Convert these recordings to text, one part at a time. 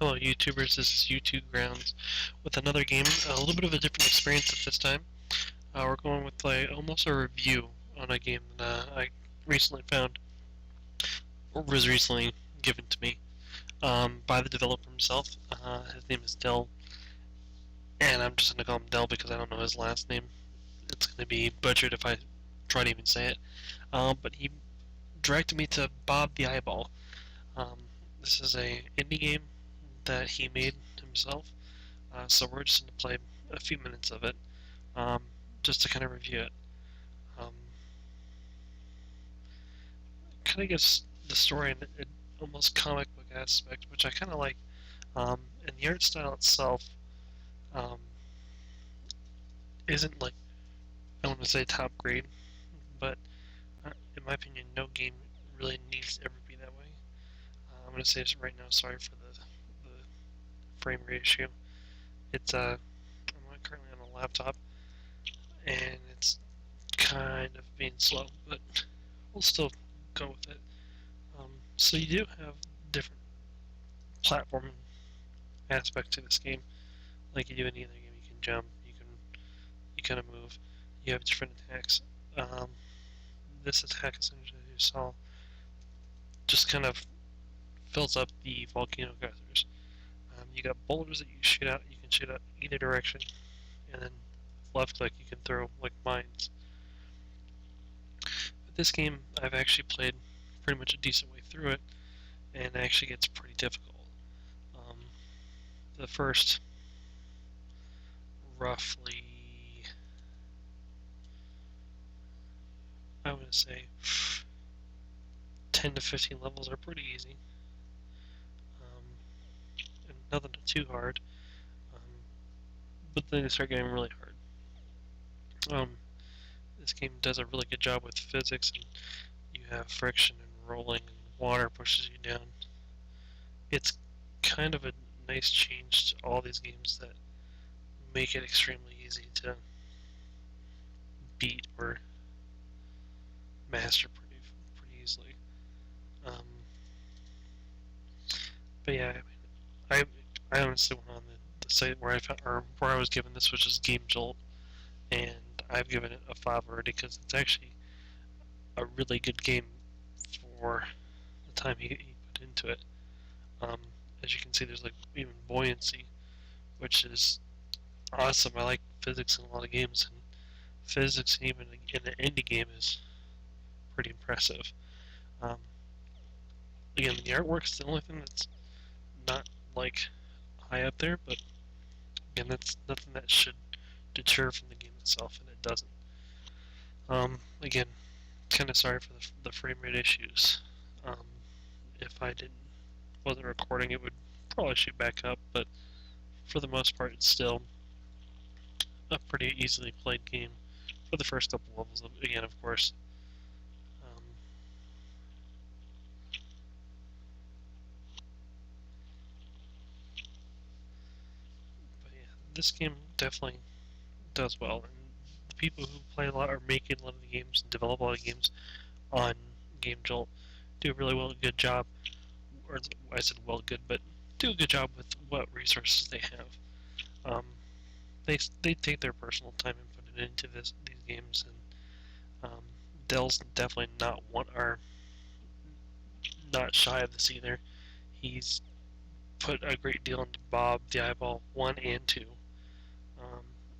Hello YouTubers, this is YouTube Grounds with another game, a little bit of a different experience at this time. We're going with almost a review on a game that I recently found, or was recently given to me by the developer himself. His name is Dell, and I'm just going to call him Dell because I don't know his last name. It's going to be butchered if I try to even say it. But he directed me to Bob the Eyeball. Um, this is a indie game that he made himself. So we're just going to play a few minutes of it, just to kind of review it. Kind of gives the story an almost comic book aspect, which I kind of like. And the art style itself um, isn't like, I want to say top grade, but in my opinion, no game really needs to ever be that way. I'm going to say this right now. Sorry for the frame rate issue. It's I'm currently on a laptop, and it's kind of being slow, but we'll still go with it. So you do have different platform aspects to this game, like you do in any other game. You can jump, you kind of move, you have different attacks. This attack, essentially, you saw, just kind of fills up the volcano geysers. You got boulders that you shoot out. You can shoot out either direction, and then left click you can throw like mines. But this game, I've actually played pretty much a decent way through it, and it actually gets pretty difficult. The first roughly, I would say, 10 to 15 levels are pretty easy, and nothing too hard. But then they start getting really hard. This game does a really good job with physics, and you have friction and rolling, and water pushes you down. It's kind of a nice change to all these games that make it extremely easy to beat or master pretty easily. But yeah, I honestly went on the site where I was given this, which is Game Jolt, and I've given it a 5 already because it's actually a really good game for the time he put into it. As you can see, there's like even buoyancy, which is awesome. I like physics in a lot of games, and physics even in an indie game is pretty impressive. Um, Again, the artwork's the only thing that's not like high up there, but again, that's nothing that should deter from the game itself, and it doesn't. Again, kind of sorry for the frame rate issues. If I wasn't recording, it would probably shoot back up, but for the most part, it's still a pretty easily played game for the first couple levels. Again, of course. But yeah, this game definitely does well, and the people who play a lot or make a lot of the games and develop a lot of games on Game Jolt do a really good job. Or I said good, but do a good job with what resources they have. They take their personal time and put it into these games, and Dell's definitely not shy of this either. He's put a great deal into Bob the Eyeball 1 and 2,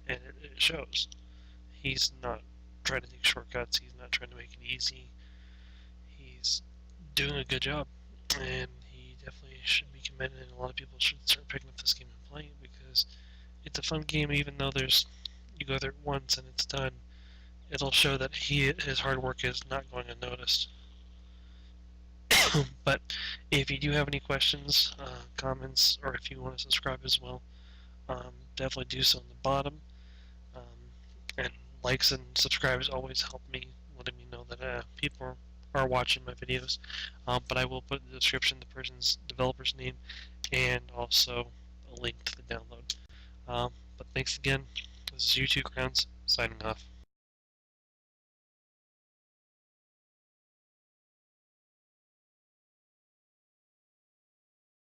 and it shows. He's not trying to take shortcuts. He's not trying to make it easy. He's doing a good job, and he definitely should be commended, and a lot of people should start picking up this game and playing it because it's a fun game. Even though you go there once and it's done, it'll show that his hard work is not going unnoticed. But if you do have any questions, comments, or if you want to subscribe as well, definitely do so on the bottom. And likes and subscribes always help me, letting me know that people are watching my videos. But I will put in the description the person's developer's name and also a link to the download. But thanks again. This is YouTube Grounds signing off.